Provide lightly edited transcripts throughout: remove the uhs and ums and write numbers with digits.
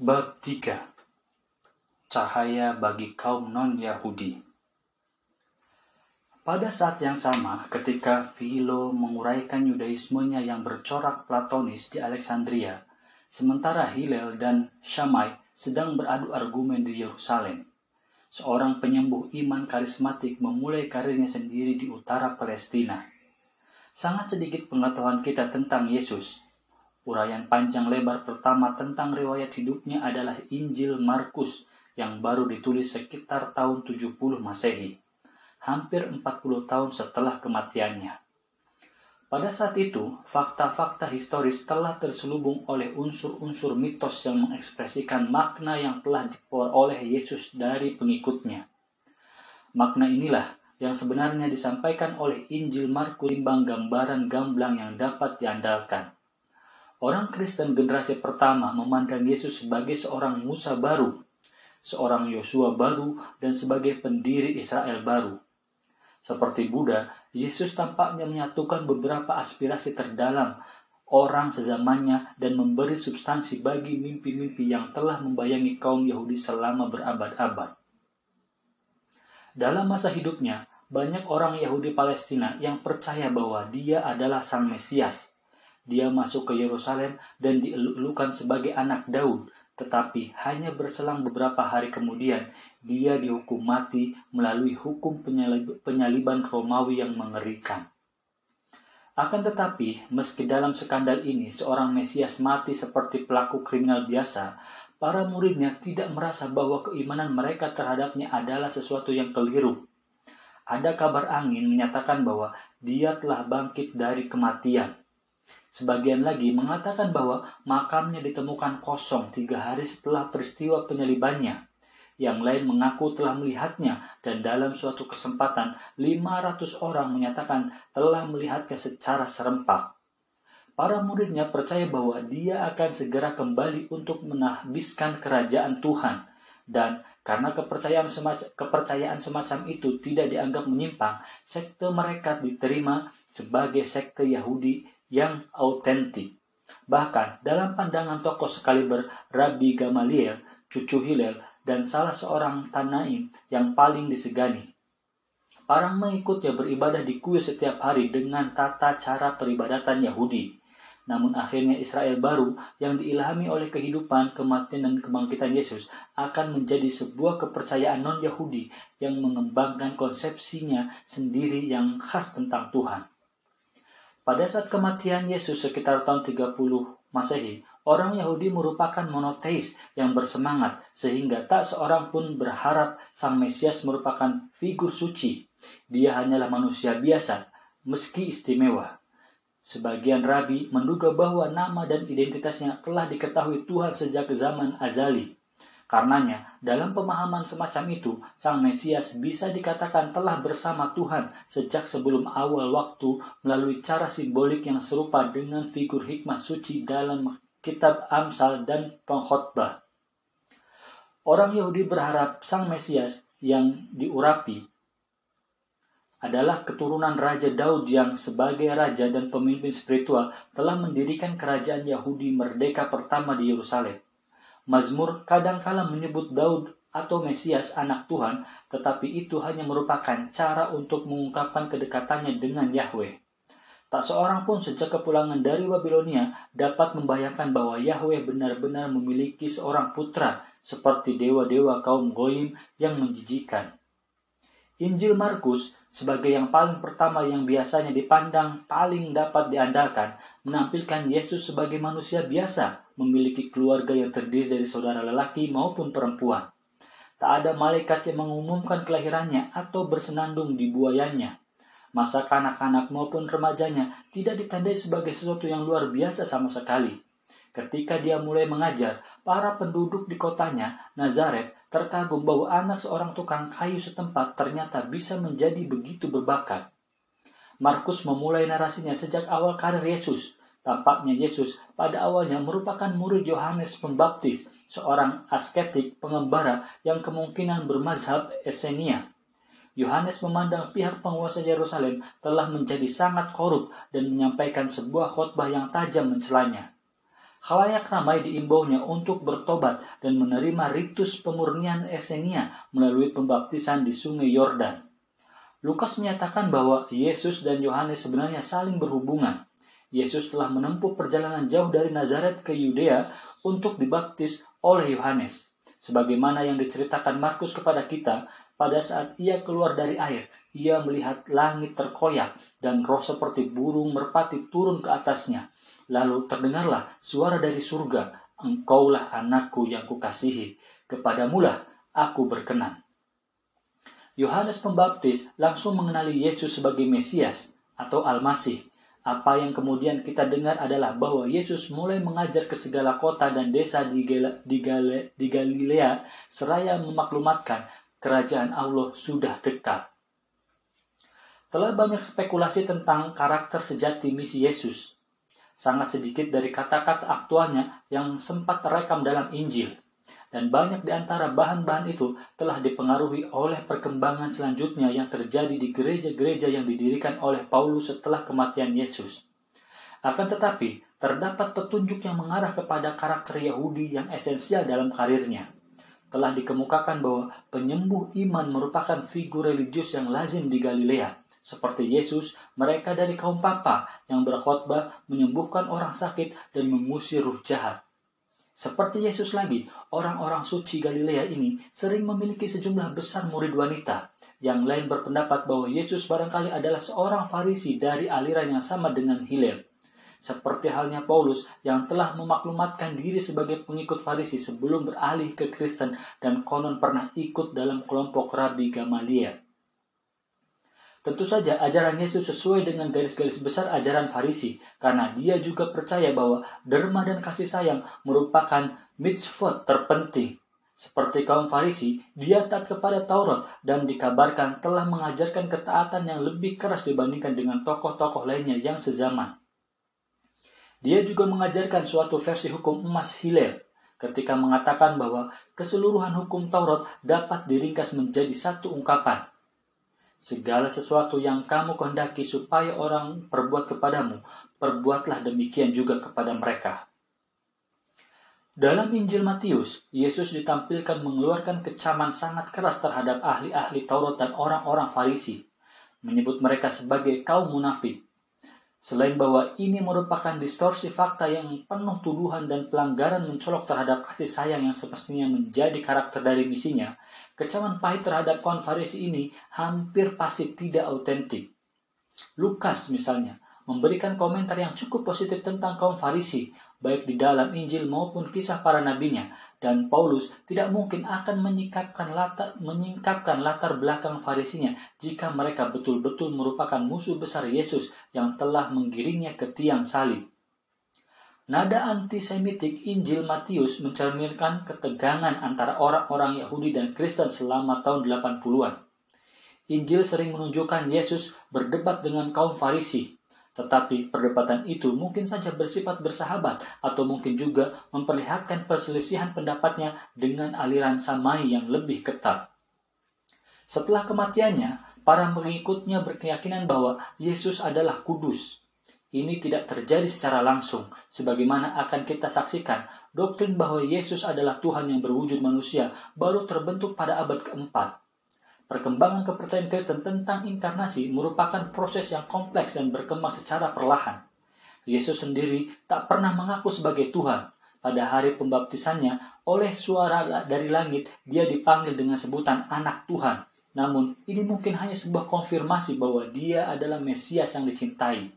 Bab 3. Cahaya bagi kaum non-Yahudi. Pada saat yang sama, ketika Philo menguraikan Yudaismenya yang bercorak Platonis di Alexandria, sementara Hillel dan Shammai sedang beradu argumen di Yerusalem, seorang penyembuh iman karismatik memulai karirnya sendiri di utara Palestina. Sangat sedikit pengetahuan kita tentang Yesus. Uraian panjang lebar pertama tentang riwayat hidupnya adalah Injil Markus yang baru ditulis sekitar tahun 70 Masehi, hampir 40 tahun setelah kematiannya. Pada saat itu, fakta-fakta historis telah terselubung oleh unsur-unsur mitos yang mengekspresikan makna yang telah diperoleh Yesus dari pengikutnya. Makna inilah yang sebenarnya disampaikan oleh Injil Markus timbang gambaran gamblang yang dapat diandalkan. Orang Kristen generasi pertama memandang Yesus sebagai seorang Musa baru, seorang Yosua baru, dan sebagai pendiri Israel baru. Seperti Buddha, Yesus tampaknya menyatukan beberapa aspirasi terdalam orang sezamannya dan memberi substansi bagi mimpi-mimpi yang telah membayangi kaum Yahudi selama berabad-abad. Dalam masa hidupnya, banyak orang Yahudi Palestina yang percaya bahwa dia adalah Sang Mesias. Dia masuk ke Yerusalem dan dielulukan sebagai anak Daud, tetapi hanya berselang beberapa hari kemudian, dia dihukum mati melalui hukum penyaliban Romawi yang mengerikan. Akan tetapi, meski dalam skandal ini seorang Mesias mati seperti pelaku kriminal biasa, para muridnya tidak merasa bahwa keimanan mereka terhadapnya adalah sesuatu yang keliru. Ada kabar angin menyatakan bahwa dia telah bangkit dari kematian. Sebagian lagi mengatakan bahwa makamnya ditemukan kosong 3 hari setelah peristiwa penyalibannya. Yang lain mengaku telah melihatnya, dan dalam suatu kesempatan 500 orang menyatakan telah melihatnya secara serempak. Para muridnya percaya bahwa dia akan segera kembali untuk menahbiskan kerajaan Tuhan. Dan karena kepercayaan semacam itu tidak dianggap menyimpang, sekte mereka diterima sebagai sekte Yahudi yang autentik. Bahkan dalam pandangan tokoh sekaliber Rabbi Gamaliel, cucu Hillel, dan salah seorang Tanaim yang paling disegani, para mengikutnya beribadah di kuil setiap hari dengan tata cara peribadatan Yahudi. Namun akhirnya Israel baru yang diilhami oleh kehidupan, kematian, dan kebangkitan Yesus akan menjadi sebuah kepercayaan non-Yahudi yang mengembangkan konsepsinya sendiri yang khas tentang Tuhan. Pada saat kematian Yesus sekitar tahun 30 Masehi, orang Yahudi merupakan monoteis yang bersemangat sehingga tak seorang pun berharap Sang Mesias merupakan figur suci. Dia hanyalah manusia biasa, meski istimewa. Sebagian rabi menduga bahwa nama dan identitasnya telah diketahui Tuhan sejak zaman azali. Karenanya, dalam pemahaman semacam itu, Sang Mesias bisa dikatakan telah bersama Tuhan sejak sebelum awal waktu melalui cara simbolik yang serupa dengan figur hikmah suci dalam kitab Amsal dan Pengkhotbah. Orang Yahudi berharap Sang Mesias yang diurapi adalah keturunan Raja Daud yang sebagai raja dan pemimpin spiritual telah mendirikan kerajaan Yahudi merdeka pertama di Yerusalem. Mazmur kadangkala menyebut Daud atau Mesias anak Tuhan, tetapi itu hanya merupakan cara untuk mengungkapkan kedekatannya dengan Yahweh. Tak seorang pun sejak kepulangan dari Babilonia dapat membayangkan bahwa Yahweh benar-benar memiliki seorang putra seperti dewa-dewa kaum Goyim yang menjijikan. Injil Markus sebagai yang paling pertama yang biasanya dipandang paling dapat diandalkan, menampilkan Yesus sebagai manusia biasa, memiliki keluarga yang terdiri dari saudara lelaki maupun perempuan. Tak ada malaikat yang mengumumkan kelahirannya atau bersenandung di buayanya. Masa kanak-kanak maupun remajanya tidak ditandai sebagai sesuatu yang luar biasa sama sekali. Ketika dia mulai mengajar, para penduduk di kotanya, Nazaret, terkagum bahwa anak seorang tukang kayu setempat ternyata bisa menjadi begitu berbakat. Markus memulai narasinya sejak awal karir Yesus. Tampaknya Yesus pada awalnya merupakan murid Yohanes Pembaptis, seorang asketik pengembara yang kemungkinan bermazhab Essenia. Yohanes memandang pihak penguasa Yerusalem telah menjadi sangat korup dan menyampaikan sebuah khotbah yang tajam mencelanya. Khalayak ramai diimbaunya untuk bertobat dan menerima ritus pemurnian Esenia melalui pembaptisan di sungai Yordan. Lukas menyatakan bahwa Yesus dan Yohanes sebenarnya saling berhubungan. Yesus telah menempuh perjalanan jauh dari Nazaret ke Yudea untuk dibaptis oleh Yohanes. Sebagaimana yang diceritakan Markus kepada kita, pada saat ia keluar dari air, ia melihat langit terkoyak dan roh seperti burung merpati turun ke atasnya. Lalu terdengarlah suara dari surga, "Engkaulah anakku yang kukasihi, kepadamulah aku berkenan." Yohanes Pembaptis langsung mengenali Yesus sebagai Mesias atau Al-Masih. Apa yang kemudian kita dengar adalah bahwa Yesus mulai mengajar ke segala kota dan desa di Galilea seraya memaklumatkan kerajaan Allah sudah dekat. Telah banyak spekulasi tentang karakter sejati misi Yesus. Sangat sedikit dari kata-kata aktualnya yang sempat terekam dalam Injil. Dan banyak di antara bahan-bahan itu telah dipengaruhi oleh perkembangan selanjutnya yang terjadi di gereja-gereja yang didirikan oleh Paulus setelah kematian Yesus. Akan tetapi, terdapat petunjuk yang mengarah kepada karakter Yahudi yang esensial dalam karirnya. Telah dikemukakan bahwa penyembuh iman merupakan figur religius yang lazim di Galilea. Seperti Yesus, mereka dari kaum Papa yang berkhotbah menyembuhkan orang sakit dan mengusir ruh jahat. Seperti Yesus lagi, orang-orang suci Galilea ini sering memiliki sejumlah besar murid wanita. Yang lain berpendapat bahwa Yesus barangkali adalah seorang Farisi dari aliran yang sama dengan Hillel. Seperti halnya Paulus yang telah memaklumatkan diri sebagai pengikut Farisi sebelum beralih ke Kristen dan konon pernah ikut dalam kelompok Rabi Gamaliel. Tentu saja ajaran Yesus sesuai dengan garis-garis besar ajaran Farisi, karena dia juga percaya bahwa derma dan kasih sayang merupakan mitzvot terpenting. Seperti kaum Farisi, dia taat kepada Taurat dan dikabarkan telah mengajarkan ketaatan yang lebih keras dibandingkan dengan tokoh-tokoh lainnya yang sezaman. Dia juga mengajarkan suatu versi hukum emas Hillel, ketika mengatakan bahwa keseluruhan hukum Taurat dapat diringkas menjadi satu ungkapan. Segala sesuatu yang kamu kehendaki supaya orang perbuat kepadamu, perbuatlah demikian juga kepada mereka. Dalam Injil Matius, Yesus ditampilkan mengeluarkan kecaman sangat keras terhadap ahli-ahli Taurat dan orang-orang Farisi, menyebut mereka sebagai kaum munafik. Selain bahwa ini merupakan distorsi fakta yang penuh tuduhan dan pelanggaran mencolok terhadap kasih sayang yang semestinya menjadi karakter dari misinya, kecaman pahit terhadap kaum Farisi ini hampir pasti tidak autentik. Lukas misalnya memberikan komentar yang cukup positif tentang kaum Farisi, baik di dalam Injil maupun kisah para nabinya, dan Paulus tidak mungkin akan menyingkapkan latar belakang Farisinya jika mereka betul-betul merupakan musuh besar Yesus yang telah menggiringnya ke tiang salib. Nada antisemitik Injil Matius mencerminkan ketegangan antara orang-orang Yahudi dan Kristen selama tahun 80-an. Injil sering menunjukkan Yesus berdebat dengan kaum Farisi, tetapi perdebatan itu mungkin saja bersifat bersahabat atau mungkin juga memperlihatkan perselisihan pendapatnya dengan aliran Samai yang lebih ketat. Setelah kematiannya, para pengikutnya berkeyakinan bahwa Yesus adalah kudus. Ini tidak terjadi secara langsung, sebagaimana akan kita saksikan, doktrin bahwa Yesus adalah Tuhan yang berwujud manusia baru terbentuk pada abad keempat. Perkembangan kepercayaan Kristen tentang inkarnasi merupakan proses yang kompleks dan berkembang secara perlahan. Yesus sendiri tak pernah mengaku sebagai Tuhan. Pada hari pembaptisannya, oleh suara dari langit, dia dipanggil dengan sebutan Anak Tuhan. Namun, ini mungkin hanya sebuah konfirmasi bahwa dia adalah Mesias yang dicintai.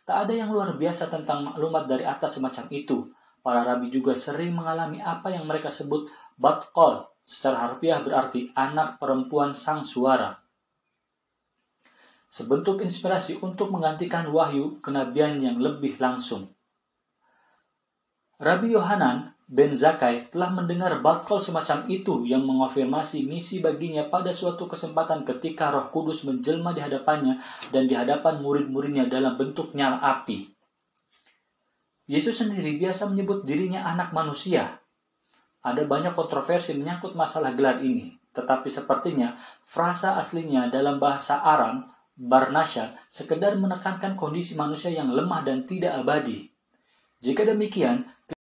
Tak ada yang luar biasa tentang maklumat dari atas semacam itu. Para rabi juga sering mengalami apa yang mereka sebut bat kol. Secara harfiah berarti anak perempuan sang suara. Sebentuk inspirasi untuk menggantikan wahyu kenabian yang lebih langsung. Rabi Yohanan ben Zakkai telah mendengar bat-kol semacam itu yang mengonfirmasi misi baginya pada suatu kesempatan ketika Roh Kudus menjelma di hadapannya dan di hadapan murid-muridnya dalam bentuk nyala api. Yesus sendiri biasa menyebut dirinya anak manusia. Ada banyak kontroversi menyangkut masalah gelar ini, tetapi sepertinya frasa aslinya dalam bahasa Aram, Barnasha, sekedar menekankan kondisi manusia yang lemah dan tidak abadi. Jika demikian,